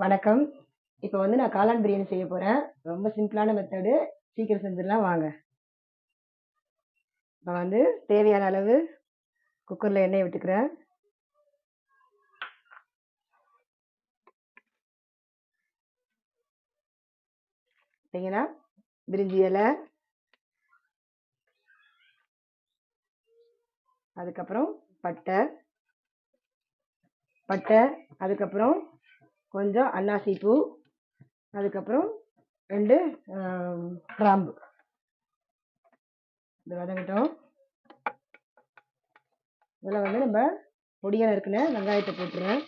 வணக்கம். இப்போ வந்து நான் காளான் பிரியாணி செய்ய போறேன். ரொம்ப சிம்பிளான மெத்தடு. சீக்கிரம் செஞ்சிடலாம் வாங்க. இப்போ வந்து தேவையான அளவு குக்கரில் எண்ணெய் விட்டுக்கிறேன். பார்த்தீங்கன்னா பிரிஞ்சி இலை, அதுக்கப்புறம் பட்டை, அதுக்கப்புறம் கொஞ்சம் அன்னாசி பூ, அதுக்கப்புறம் 2 கிராம்பு. இது வதங்கட்டும். இதில் வந்து நம்ம பொடியாக நறுக்கின வெங்காயத்தை போட்டுருவேன்.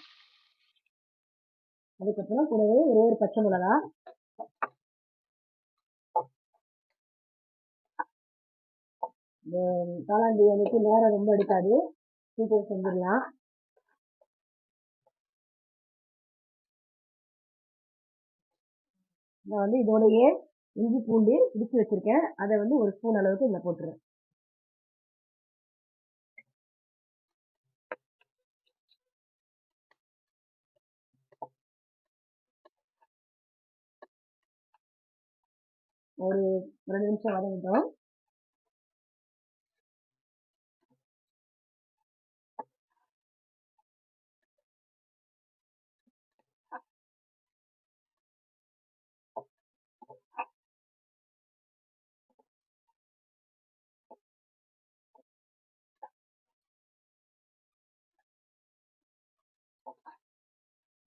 அதுக்கப்புறம் கூடவே ஒரு பச்சை மிளகா, இந்த காளான் பிரியாணிக்கு நேரம் ரொம்ப எடுக்காது, சீக்கிரம் செஞ்சிடலாம். நான் வந்து இதோடையே இஞ்சி பூண்டு இடிச்சு வச்சிருக்கேன், அதை வந்து ஒரு ஸ்பூன் அளவுக்கு இதில் போட்டுருவேன். ஒரு 2 நிமிஷம் வதங்கட்டும்.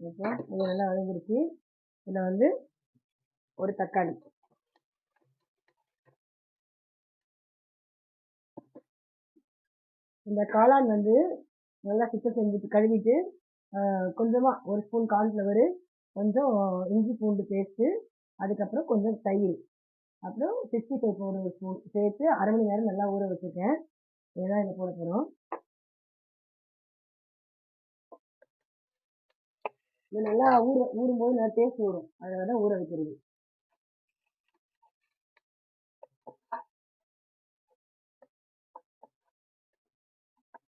இப்போ இது நல்லா வதங்கிருச்சு. இதில் வந்து ஒரு தக்காளி, இந்த காளான் வந்து நல்லா சுத்தம் செஞ்சுட்டு கழுவிட்டு கொஞ்சமாக ஒரு ஸ்பூன் கார்ன்ஃப்ளவரு, கொஞ்சம் இஞ்சி பூண்டு பேஸ்ட்டு, அதுக்கப்புறம் கொஞ்சம் தயிர், அப்புறம் 65 பவுடர் ஒரு ஸ்பூன் சேர்த்து 1/2 மணி நேரம் நல்லா ஊற வச்சுருக்கேன். இதுதான் இதை போட போகிறோம். இது நல்லா ஊறும்போது நல்லா டேஸ்ட் வரும், அதனால தான் ஊற வைக்கிறது.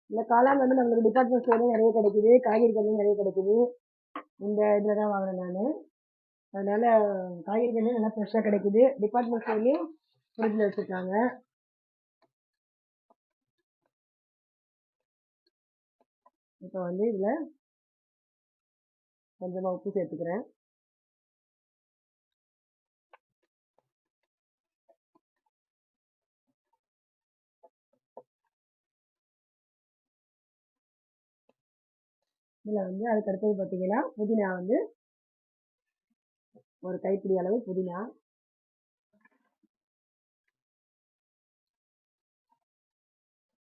இந்த காளான் வந்து நம்மளுக்கு டிபார்ட்மெண்ட் ஸ்டோர்லேயும் நிறைய கிடைக்குது, காய்கறி கடையிலும் நிறைய கிடைக்குது. இந்த இதில் தான் வாங்கினேன் நான். அதனால காய்கறி கடையிலும் நல்லா ஃப்ரெஷ்ஷாக கிடைக்குது, டிபார்ட்மெண்ட் ஸ்டோர்லேயும் ஃப்ரிட்ஜில் வச்சுருக்காங்க. இப்போ வந்து இதில் கொஞ்சமாக உப்பு சேர்த்துக்கிறேன். இதில் வந்து அதுக்கு அடுத்தது பார்த்தீங்கன்னா புதினா வந்து ஒரு கைப்பிடி அளவு புதினா,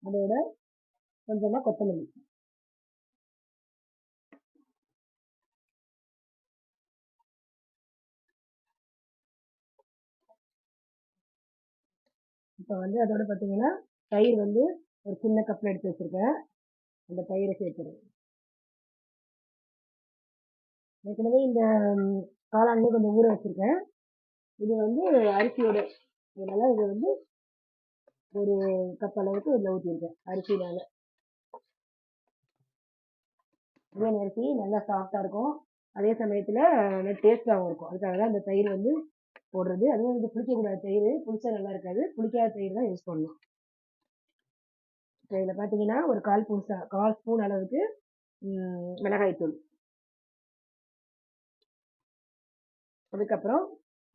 அதோட கொஞ்சமாக கொத்தமல்லி. இப்போ வந்து அதோட பார்த்தீங்கன்னா தயிர் வந்து ஒரு சின்ன கப்பில் எடுத்து வச்சுருக்கேன், அந்த தயிரை சேர்த்துருவேன். ஏற்கனவே இந்த காளான்லேயே கொஞ்சம் ஊற வச்சுருக்கேன். இது வந்து அரிசியோட, அதனால இது வந்து ஒரு கப் அளவுக்கு இதில் ஊற்றிருக்கேன் அரிசினால. பிரியாணி அரிசி நல்லா சாஃப்டாக இருக்கும், அதே சமயத்தில் நல்லா டேஸ்ட்டாகவும் இருக்கும். அதுக்காக தான் இந்த தயிர் வந்து போடுறது. அதுவும் இது புளிக்கக்கூடாத தயிர், புளிச்சா நல்லா இருக்காது, புளிக்காத தயிர் தான் யூஸ் பண்ணணும். இப்போ இதில் பார்த்தீங்கன்னா ஒரு கால் ஸ்பூன் அளவுக்கு மிளகாய்த்தூள், அதுக்கப்புறம்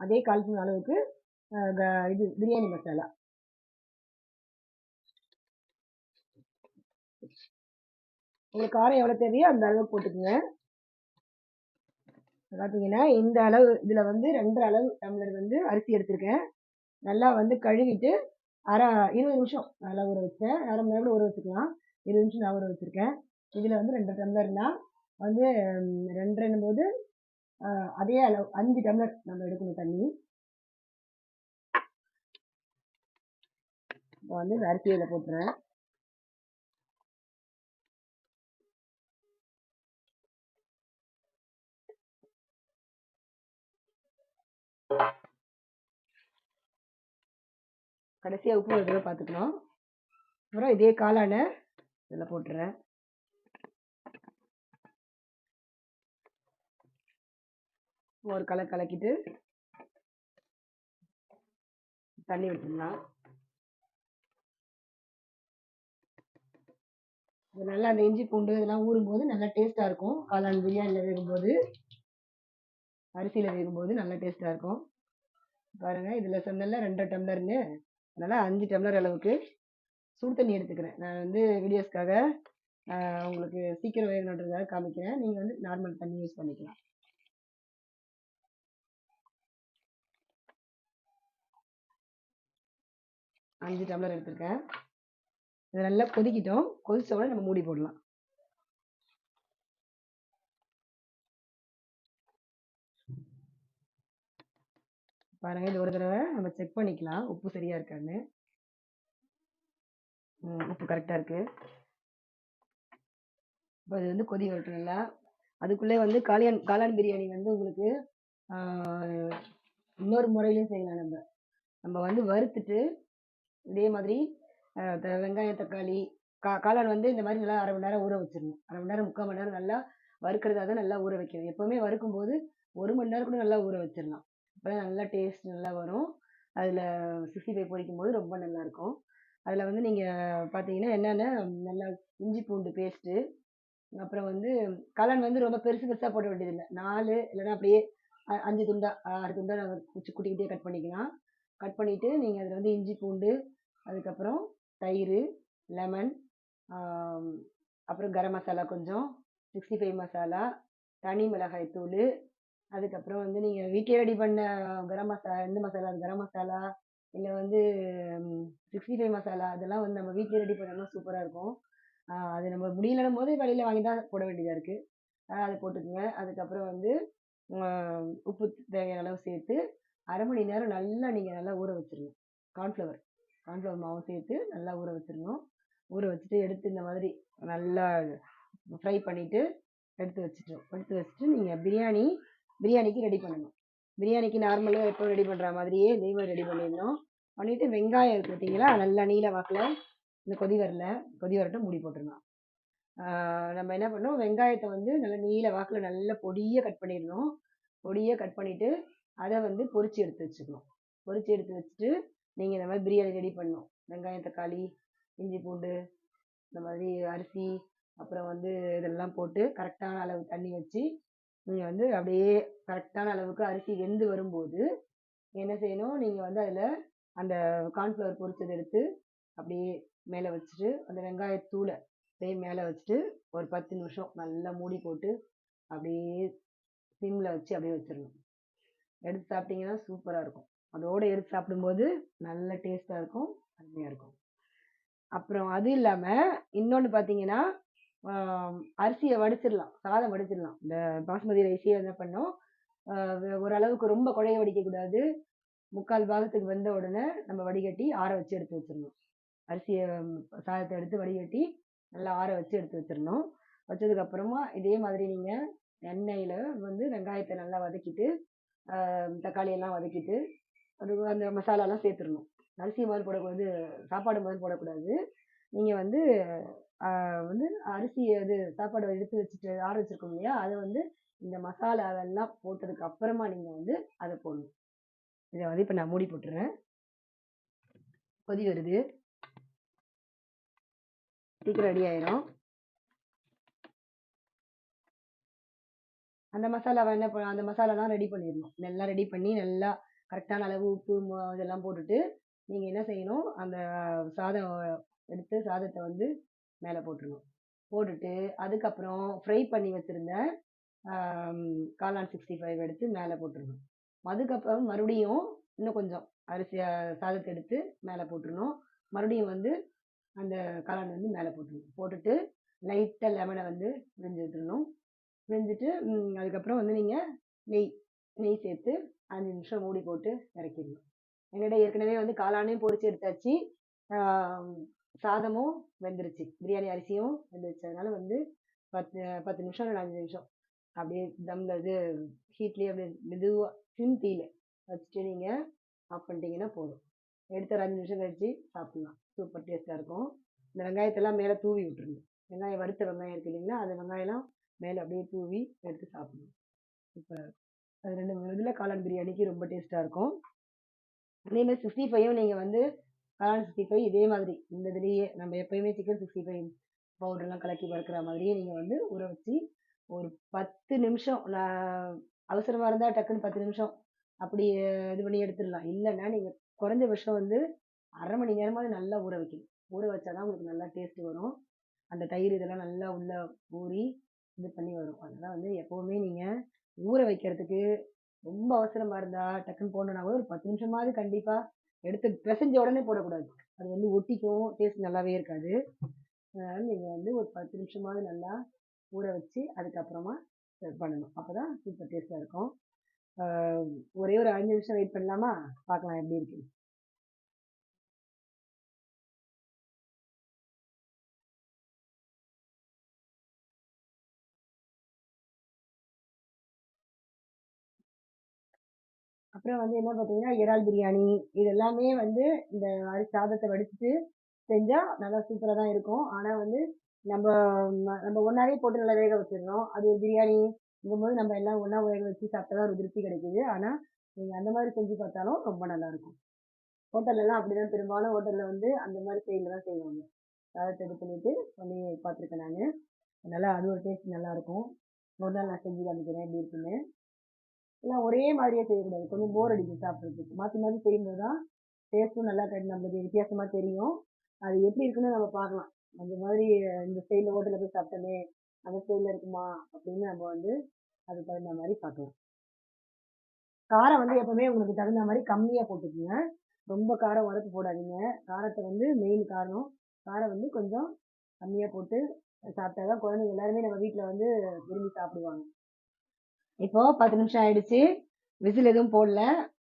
அதே கால் ஸ்பூன் அளவுக்கு இது பிரியாணி மசாலா. உங்களுக்கு காரம் எவ்வளோ தேவையோ அந்த அளவுக்கு போட்டுக்கோங்க. பார்த்தீங்கன்னா இந்த அளவு இதில் வந்து 2 அளவு டம்ளர் வந்து அரிசி எடுத்திருக்கேன். நல்லா வந்து கழுவிட்டு 20 நிமிஷம் நல்லா ஊற வச்சேன். 1/2 மணி நேரம் ஊற வச்சுக்கலாம். 20 நிமிஷம் நான் ஊற வச்சுருக்கேன். இதில் வந்து 2 டம்ளர்னா வந்து 2 போது அதே அளவு 5 டம்ளர் நம்ம எடுக்கணும் தண்ணி. இப்போ வந்து இந்த அரிசியில் போட்டுறேன். கடைசியாக உப்பு ஒரு தடவை பார்த்துக்கணும். அப்புறம் இதே காளானை இதில் போட்டுறேன். ஒரு கலக்கிட்டு தண்ணி விட்டுடலாம். நல்லா அந்த இஞ்சி பூண்டு இதெல்லாம் ஊறும்போது நல்லா டேஸ்ட்டாக இருக்கும். காளான் பிரியாணியில் வேகும்போது, அரிசியில் வேகும்போது நல்லா டேஸ்ட்டாக இருக்கும். பாருங்கள், இதில் சொன்னல 2 டம்ளர்னு, அதனால் 5 டம்ளர் அளவுக்கு சுடு தண்ணி எடுத்துக்கிறேன். நான் வந்து வீடியோஸ்க்காக உங்களுக்கு சீக்கிரம் வேகணுன்றதுக்காக காமிக்கிறேன். நீங்கள் வந்து நார்மல் தண்ணி யூஸ் பண்ணிக்கலாம். 5 டம்ளர் எடுத்துருக்கேன். இது நல்லா கொதிக்கிட்டோம். கொதிச்ச உடனே நம்ம மூடி போடலாம். பாருங்கள், இது ஒரு தடவை நம்ம செக் பண்ணிக்கலாம் உப்பு சரியாக இருக்கான்னு. உப்பு கரெக்டாக இருக்குது. இப்போ இது வந்து கொதி வரட்டும் நல்லா. அதுக்குள்ளே வந்து காளான் பிரியாணி வந்து உங்களுக்கு இன்னொரு முறையிலையும் செய்யலாம். நம்ம வந்து வறுத்துட்டு இதே மாதிரி வெங்காயம் தக்காளி காளான் வந்து இந்த மாதிரி நல்லா 1/2 மணி நேரம் ஊற வச்சிடணும். 1/2 மணி நேரம் 3/4 மணி நேரம் நல்லா வறுக்கிறதா தான் நல்லா ஊற வைக்கணும். எப்போவுமே வறுக்கும் போது 1 மணி நேரம் கூட நல்லா ஊற வச்சிடலாம். அப்போ தான் நல்லா டேஸ்ட் நல்லா வரும். அதில் 65 பொரிக்கும் போது ரொம்ப நல்லாயிருக்கும். அதில் வந்து நீங்கள் பார்த்தீங்கன்னா என்னென்ன நல்லா இஞ்சி பூண்டு பேஸ்ட்டு, அப்புறம் வந்து காளான் வந்து ரொம்ப பெருசு பெருசாக போட வேண்டியதில்லை. 4 இல்லைன்னா அப்படியே 5 துண்டா 6 துண்டா நாங்கள் குட்டி குட்டியாக கட் பண்ணிக்கலாம். கட் பண்ணிவிட்டு நீங்கள் அதில் வந்து இஞ்சி பூண்டு, அதுக்கப்புறம் தயிர், லெமன், அப்புறம் கரம் மசாலா கொஞ்சம், 65 மசாலா, தனி மிளகாய் தூள், அதுக்கப்புறம் வந்து நீங்கள் வீட்டிலே ரெடி பண்ண கரம் மசாலா, எந்த மசாலா கரம் மசாலா இல்லை வந்து 65 மசாலா, அதெல்லாம் வந்து நம்ம வீட்டிலே ரெடி பண்ணோம்னா சூப்பராக இருக்கும். அது நம்ம முடியலன்னும் போது வெளியில் வாங்கி தான் போட வேண்டியதாக இருக்குது. அதை போட்டுக்குங்க. அதுக்கப்புறம் வந்து உப்பு தேவையான அளவு சேர்த்து 1/2 மணி நேரம் நல்லா நீங்கள் நல்லா ஊற வச்சிருங்க. கார்ன்ஃப்ளவர் மாவும் சேர்த்து நல்லா ஊற வச்சிடணும். ஊற வச்சுட்டு எடுத்து இந்த மாதிரி நல்லா ஃப்ரை பண்ணிவிட்டு எடுத்து வச்சுட்டு நீங்கள் பிரியாணிக்கு ரெடி பண்ணணும். பிரியாணிக்கு நார்மலாக எப்போ ரெடி பண்ணுற மாதிரியே இதே மாதிரி ரெடி பண்ணிடணும். பண்ணிவிட்டு வெங்காயம் இருக்குது பார்த்தீங்களா, நல்லா நீல வாக்கில் இந்த கொதி வரட்டும், மூடி போட்டுடணும். நம்ம என்ன பண்ணோம், வெங்காயத்தை வந்து நல்லா நீல வாக்கில் நல்லா பொடியாக கட் பண்ணிடணும். பொடியாக கட் பண்ணிவிட்டு அதை வந்து பொரித்து எடுத்து வச்சுக்கணும். பொரித்து எடுத்து வச்சுட்டு நீங்கள் இந்த மாதிரி பிரியாணி ரெடி பண்ணணும். வெங்காயம் தக்காளி இஞ்சி பூண்டு இந்த மாதிரி அரிசி அப்புறம் வந்து இதெல்லாம் போட்டு கரெக்டான அளவு தண்ணி வச்சு நீங்கள் வந்து அப்படியே கரெக்டான அளவுக்கு அரிசி வெந்து வரும்போது என்ன செய்யணும், நீங்கள் வந்து அதில் அந்த கார்ன்ஃப்ளவர் பொரிச்சதை எடுத்து அப்படியே மேலே வச்சுட்டு அந்த வெங்காயத்தூளை அப்படியே மேலே வச்சுட்டு ஒரு 10 நிமிஷம் நல்லா மூடி போட்டு அப்படியே சிம்மில் வச்சு அப்படியே வச்சிடணும். எடுத்து சாப்பிட்டீங்கன்னா சூப்பராக இருக்கும். அதோடு எடுத்து சாப்பிடும்போது நல்ல டேஸ்ட்டாக இருக்கும், அருமையாக இருக்கும். அப்புறம் அது இல்லாமல் இன்னொன்று பார்த்தீங்கன்னா, அரிசியை வடிச்சிடலாம், சாதம் வடிச்சிடலாம். இந்த பாஸ்மதி ரைஸையே என்ன பண்ணோம், ஓரளவுக்கு ரொம்ப குழைய வடிக்கக்கூடாது. 3/4 பாகத்துக்கு வெந்த உடனே நம்ம வடிகட்டி ஆற வச்சு எடுத்து வச்சிடணும். அரிசியை சாதத்தை எடுத்து வடிகட்டி நல்லா ஆற வச்சு எடுத்து வச்சிடணும். வச்சதுக்கப்புறமா இதே மாதிரி நீங்கள் எண்ணெயில் வந்து வெங்காயத்தை நல்லா வதக்கிட்டு தக்காளியெல்லாம் வதக்கிட்டு அது அந்த மசாலாலாம் சேர்த்துடணும். அரிசி மாதிரி போடக்கூடாது, சாப்பாடு மாதிரி போடக்கூடாது. நீங்கள் வந்து அரிசி சாப்பாடு எடுத்து வச்சுட்டு ஆற வச்சுருக்கோம் இல்லையா, அதை வந்து இந்த மசாலாவெல்லாம் போட்டதுக்கு அப்புறமா நீங்கள் வந்து அதை போடணும். இதை வந்து இப்போ நான் மூடி போட்டுறேன். கொதி வருது, சீக்கிரம் ரெடி ஆயிரும். அந்த மசாலாவை அந்த மசாலாலாம் ரெடி பண்ணிடணும். நல்லா ரெடி பண்ணி நல்லா கரெக்டான அளவு உப்பு இதெல்லாம் போட்டுட்டு நீங்கள் என்ன செய்யணும், அந்த சாதம் எடுத்து சாதத்தை வந்து மேலே போட்டுடணும். போட்டுட்டு அதுக்கப்புறம் ஃப்ரை பண்ணி வச்சுருந்த காளான் 65 எடுத்து மேலே போட்டுடணும். அதுக்கப்புறம் மறுபடியும் இன்னும் கொஞ்சம் சாதத்தை எடுத்து மேலே போட்டுடணும். மறுபடியும் வந்து அந்த காளான் வந்து மேலே போட்டுடணும். போட்டுட்டு லைட்டாக லெமனை வந்து பிழிஞ்சு விட்டுடணும். பிழிஞ்சிட்டு அதுக்கப்புறம் வந்து நீங்கள் நெய் சேர்த்து 5 நிமிஷம் மூடி போட்டு இறக்கிடணும். என்னோட ஏற்கனவே வந்து காளானையும் பொரிச்சு எடுத்தாச்சு, சாதமும் வெந்துருச்சு, பிரியாணி அரிசியும் வெந்துருச்சு. அதனால வந்து 10 நிமிஷம் இல்லை 5 நிமிஷம் அப்படியே தம்மில் ஹீட்லேயே அப்படியே மெதுவாக சிம் தீயில வச்சுட்டு நீங்கள் ஆஃப் பண்ணிட்டீங்கன்னா போதும். எடுத்து ஒரு 5 நிமிஷம் கழிச்சு சாப்பிட்லாம். சூப்பர் டேஸ்ட்டாக இருக்கும். இந்த வெங்காயத்தெல்லாம் மேலே தூவி விட்டுருங்க. வெங்காயம் வறுத்த வெங்காயம் இருக்குது இல்லைங்களா, அந்த வெங்காயம்லாம் மேலே அப்படியே தூவி எடுத்து சாப்பிடணும். சூப்பராக இருக்கும். அது 2 இதில் காளான் பிரியாணிக்கு ரொம்ப டேஸ்ட்டாக இருக்கும். அதேமாதிரி 65ம் நீங்கள் வந்து காளான் 65 இதே மாதிரி இந்த இதுலேயே நம்ம எப்பயுமே சிக்கன் 65 பவுடர்லாம் கலக்கி வறுக்கிற மாதிரியே நீங்கள் வந்து ஊற வச்சு ஒரு 10 நிமிஷம், நான் அவசரமாக இருந்தால் டக்குன்னு 10 நிமிஷம் அப்படி இது பண்ணி எடுத்துடலாம். இல்லைன்னா நீங்கள் குறைஞ்சபட்சம் வந்து அரை மணி நேரமாவது நல்லா ஊற வைக்கணும். ஊற வச்சாதான் உங்களுக்கு நல்லா டேஸ்ட் வரும். அந்த தயிர் இதெல்லாம் நல்லா உள்ள ஊறி இது பண்ணி வரும். அதனால வந்து எப்பவுமே நீங்கள் ஊற வைக்கிறதுக்கு ரொம்ப அவசரமா இருந்தா டக்குன்னு போடணும்னா கூட ஒரு 10 நிமிஷமாவது கண்டிப்பா எடுத்து பிசைஞ்ச உடனே போடக்கூடாது. அது வந்து ஒட்டிக்கும், டேஸ்ட் நல்லாவே இருக்காது. அதனால நீங்க வந்து ஒரு 10 நிமிஷமாவது நல்லா ஊற வச்சு அதுக்கப்புறமா பண்ணணும். அப்பதான் சூப்பர் டேஸ்டா இருக்கும். ஒரே ஒரு 5 நிமிஷம் வெயிட் பண்ணலாமா? பார்க்கலாம் எப்படி இருக்கு. அப்புறம் வந்து என்ன பார்த்தீங்கன்னா, இறால் பிரியாணி இது எல்லாமே வந்து இந்த அரிசி சாதத்தை வடிச்சிட்டு செஞ்சா நல்லா சூப்பரா தான் இருக்கும். ஆனா வந்து நம்ம நம்ம ஒன்னாவே போட்டு நல்லா வேக வச்சிடணும். அது ஒரு பிரியாணிங்கும்போது நம்ம எல்லாம் ஒண்ணா வேக வச்சு சாப்பிட்டா தான் ஒரு திருப்தி கிடைக்குது. ஆனா நீங்க அந்த மாதிரி செஞ்சு பார்த்தாலும் ரொம்ப நல்லா இருக்கும். ஹோட்டல்ல எல்லாம் அப்படிதான், பெரும்பாலும் ஹோட்டல்ல வந்து அந்த மாதிரி ஸ்டைல்ல தான் செய்வாங்க. சாதத்தை இது பண்ணிட்டு பண்ணி பார்த்துருக்கேன் நானு. அதனால அது ஒரு டேஸ்ட் நல்லா இருக்கும். ஒரு நாள் நான் செஞ்சு காமிக்கிறேன் எப்படி இருக்குன்னு. எல்லாம் ஒரே மாதிரியே செய்யக்கூடாது, கொஞ்சம் போர் அடிக்கும் சாப்பிட்றதுக்கு. மாற்றி மாற்றி செய்யும்போது தான் டேஸ்ட்டும் நல்லா நம்மளுக்கு வித்தியாசமா தெரியும். அது எப்படி இருக்குன்னு நம்ம பார்க்கலாம். அந்த மாதிரி இந்த ஸ்டைலில் ஹோட்டலில் போய் சாப்பிட்டோமே அந்த ஸ்டைலில் இருக்குமா அப்படின்னு நம்ம வந்து அதுக்கு தகுந்த மாதிரி பார்க்கலாம். காரம் வந்து எப்பவுமே உங்களுக்கு தகுந்த மாதிரி கம்மியாக போட்டுக்கோங்க. ரொம்ப காரம் உரப்பு போடாதீங்க. காரத்தை வந்து மெயின் காரம் வந்து கொஞ்சம் கம்மியாக போட்டு சாப்பிட்டாதான் குழந்தைங்க எல்லாருமே நம்ம வீட்டில் வந்து விரும்பி சாப்பிடுவாங்க. இப்போ 10 நிமிஷம் ஆயிடுச்சு. விசில் எதுவும் போடல.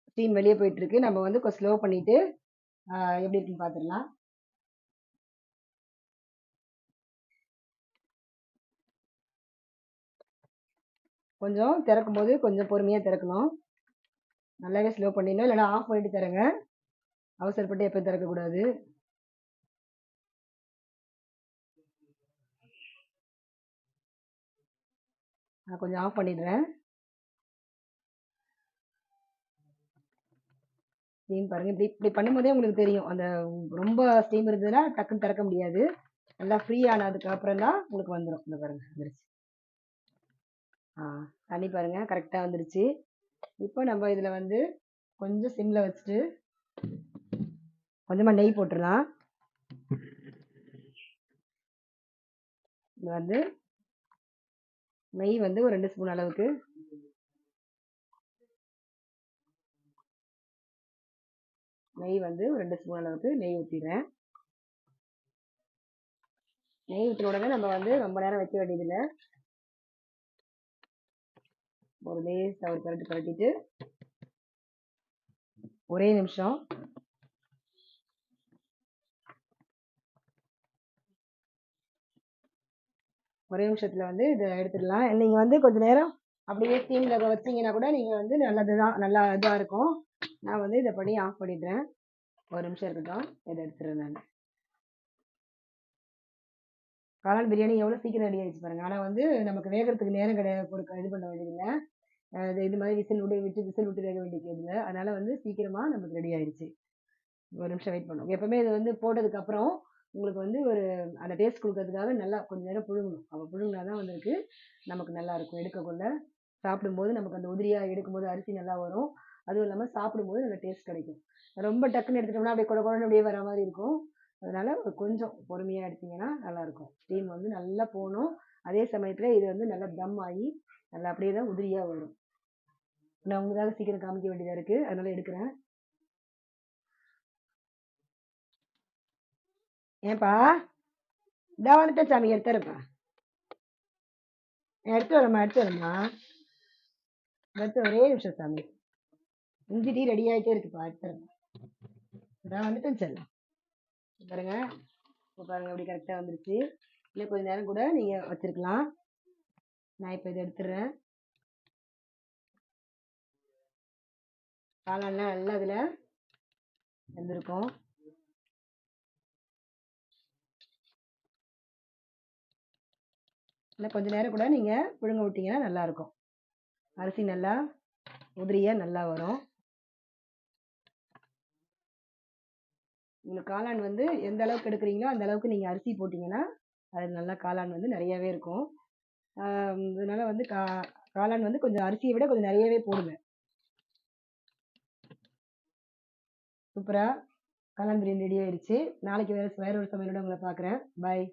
ஸ்டீம் வெளியே போயிட்டு இருக்கு. நம்ம வந்து கொஞ்சம் ஸ்லோ பண்ணிட்டு எப்படி இருக்குன்னு பார்த்துடலாம். கொஞ்சம் திறக்கும் போது கொஞ்சம் பொறுமையாக திறக்கணும். நல்லாவே ஸ்லோ பண்ணிடணும், இல்லைன்னா ஆஃப் பண்ணிட்டு தரங்க. அவசரப்பட்டு எப்போ திறக்கக்கூடாது. நான் கொஞ்சம் ஆஃப் பண்ணிடுறேன். ஸ்டீம் பாருங்க, இப்படி இப்படி பண்ணும்போதே உங்களுக்கு தெரியும். அந்த ரொம்ப ஸ்டீம் இருந்ததுன்னா டக்குன்னு திறக்க முடியாது. நல்லா ஃப்ரீ ஆனதுக்கு அப்புறம் தான் உங்களுக்கு வந்துடும். இந்த பாருங்க வந்துருச்சு. தண்ணி பாருங்க கரெக்டாக வந்துருச்சு. இப்போ நம்ம இதில் வந்து கொஞ்சம் சிம்மில் வச்சுட்டு கொஞ்சமாக நெய் போட்டுடலாம். இது வந்து நெய் வந்து ஒரு 2 ஸ்பூன் அளவுக்கு, நெய் வந்து ஒரு 2 ஸ்பூன் அளவுக்கு நெய் ஊற்றிடுறேன். நெய் ஊற்றின உடனே நம்ம வந்து ரொம்ப நேரம் வைக்க வேண்டியதில்லை. ஒரு லேசாக ஒரு பரட்டு பரட்டிட்டு ஒரே நிமிஷம் ஒரே நிமிஷத்தில் வந்து இதை எடுத்துடலாம். நீங்கள் வந்து கொஞ்ச நேரம் அப்படியே ஸ்டீமில் வச்சிங்கன்னா கூட நீங்கள் வந்து நல்லதுதான், நல்லா இதாக இருக்கும். நான் வந்து இதை பண்ணி ஆஃப் பண்ணிடுறேன். ஒரு நிமிஷம் இருக்கட்டும், இதை எடுத்துடுறேன் நான். காளான் பிரியாணி எவ்வளோ சீக்கிரம் ரெடி ஆகிடுச்சு பாருங்க. ஆனால் வந்து நமக்கு வேகிறதுக்கு நேரம் கிடையாது, கொடுக்க இது பண்ண வேண்டியதில்லை. இது மாதிரி விசில் விட்டு வேக வேண்டியது. அதனால வந்து சீக்கிரமாக நமக்கு ரெடி ஆயிடுச்சு. ஒரு நிமிஷம் வெயிட் பண்ணும். எப்பவுமே இது வந்து போட்டதுக்கு அப்புறம் உங்களுக்கு வந்து ஒரு அந்த டேஸ்ட் கொடுக்கறதுக்காக நல்லா கொஞ்சம் நேரம் புழுங்கணும். அப்போ புழுங்கினாதான் வந்துருக்கு நமக்கு நல்லா இருக்கும். எடுக்கக்குள்ள சாப்பிடும்போது நமக்கு அந்த உதிரியாக எடுக்கும்போது அரிசி நல்லா வரும். அதுவும் இல்லாமல் சாப்பிடும்போது நல்ல டேஸ்ட் கிடைக்கும். ரொம்ப டக்குன்னு எடுத்துட்டோம்னா அப்படியே குழ குழன்னு அப்படியே வர மாதிரி இருக்கும். அதனால கொஞ்சம் பொறுமையாக எடுத்தீங்கன்னா நல்லாயிருக்கும். ஸ்டீம் வந்து நல்லா போகணும். அதே சமயத்தில் இது வந்து நல்லா தம் ஆகி நல்லா அப்படியே தான் உதிரியாக வரும். நான் உங்களுக்காக சீக்கிரம் காமிக்க வேண்டியதாக இருக்குது, அதனால எடுக்கிறேன். ஏன்பா இதா வந்துட்டேன் சாமி, எடுத்துறப்பா. எடுத்து வரமா ஒரே நிமிஷம் சாமி. இஞ்சி டீ ரெடி ஆகிட்டே இருக்குப்பா, எடுத்துறேன். இதான் வந்துட்டேன் சார். பாருங்க, இப்போ பாருங்க அப்படி கரெக்டாக வந்துருச்சு. இல்லை கொஞ்சம் நேரம் கூட நீங்கள் வச்சிருக்கலாம். நான் இப்போ இதை எடுத்துடுறேன். காளான்லாம் நல்லா இதில் வெந்திருக்கும். இல்லை கொஞ்சம் நேரம் கூட நீங்கள் புழுங்க விட்டீங்கன்னா நல்லாயிருக்கும். அரிசி நல்லா உதிரியாக நல்லா வரும். உங்களுக்கு காளான் வந்து எந்த அளவுக்கு எடுக்கிறீங்களோ அந்த அளவுக்கு நீங்கள் அரிசி போட்டிங்கன்னா அது நல்லா காளான் வந்து நிறையவே இருக்கும். இதனால வந்து காளான் வந்து கொஞ்சம் அரிசியை விட கொஞ்சம் நிறையவே போடுங்க. சூப்பராக காளான் பிரியாணி ரெடி ஆயிடுச்சு. நாளைக்கு வேற ஒரு சமையலோட உங்களை பார்க்குறேன். பாய்.